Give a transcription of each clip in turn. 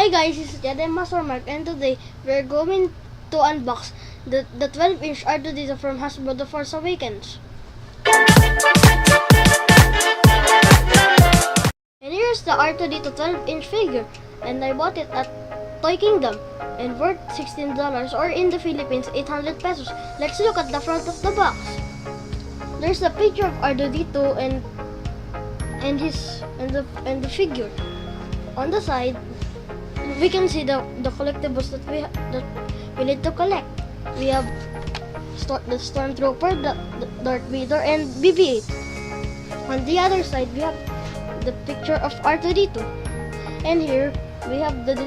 Hi guys, this is Jadem Mark, and today we're going to unbox the 12-inch R2-D2 from Hasbro, The Force Awakens. And here's the R2-D2 12-inch figure, and I bought it at Toy Kingdom and worth $16 or in the Philippines 800 pesos. Let's look at the front of the box. There's a picture of R2-D2 and the figure. On the side, we can see the collectibles that we need to collect. We have the Stormtrooper, the Darth Vader, and BB-8. On the other side, we have the picture of R2-D2. And here we have the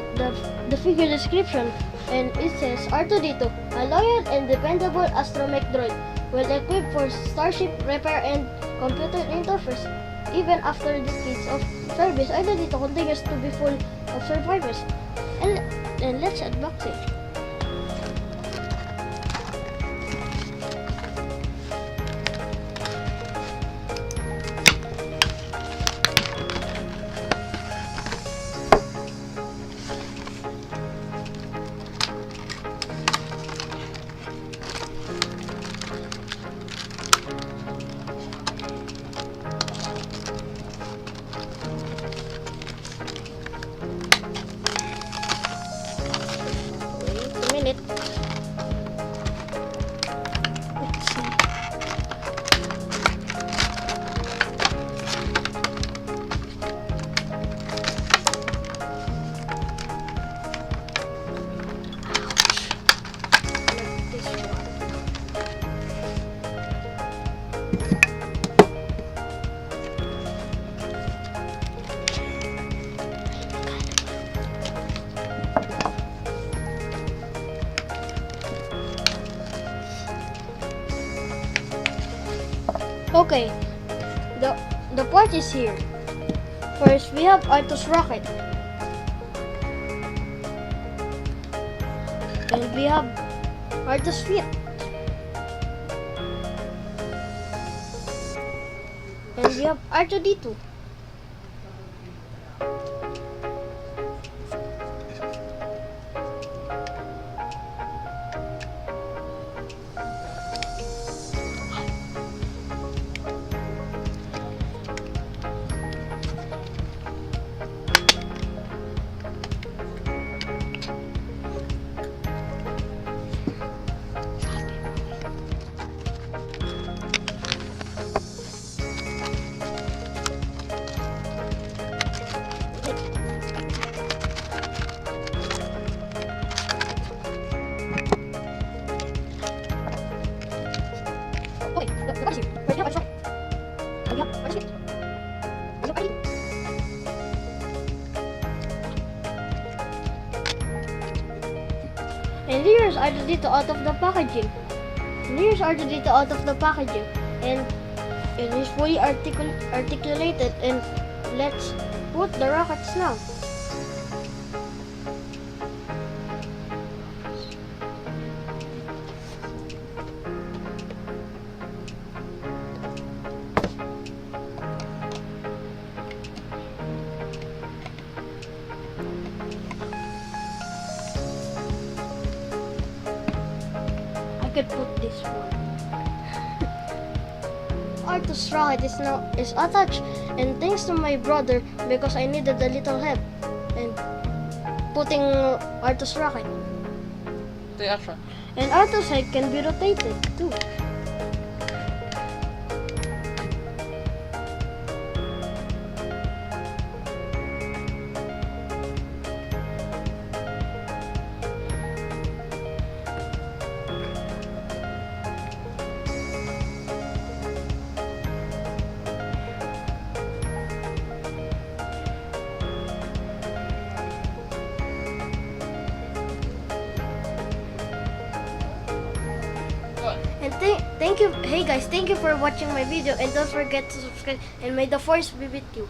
figure description, and it says R2-D2, a loyal and dependable astromech droid, well equipped for starship repair and computer interface. Even after decades of service, R2-D2 continues to be full of survivors. And let's unbox it. Let's see. Okay, the part is here. First, we have R2's rocket, and we have R2's feet, and we have R2-D2. And here's R2-D2 out of the packaging. And it is fully articulated. And let's put the rockets now. I could put this one. R2's rocket is attached, and thanks to my brother, because I needed a little help and putting R2's rocket. And R2's head can be rotated too. And thank you, hey guys, thank you for watching my video, and don't forget to subscribe, and may the force be with you.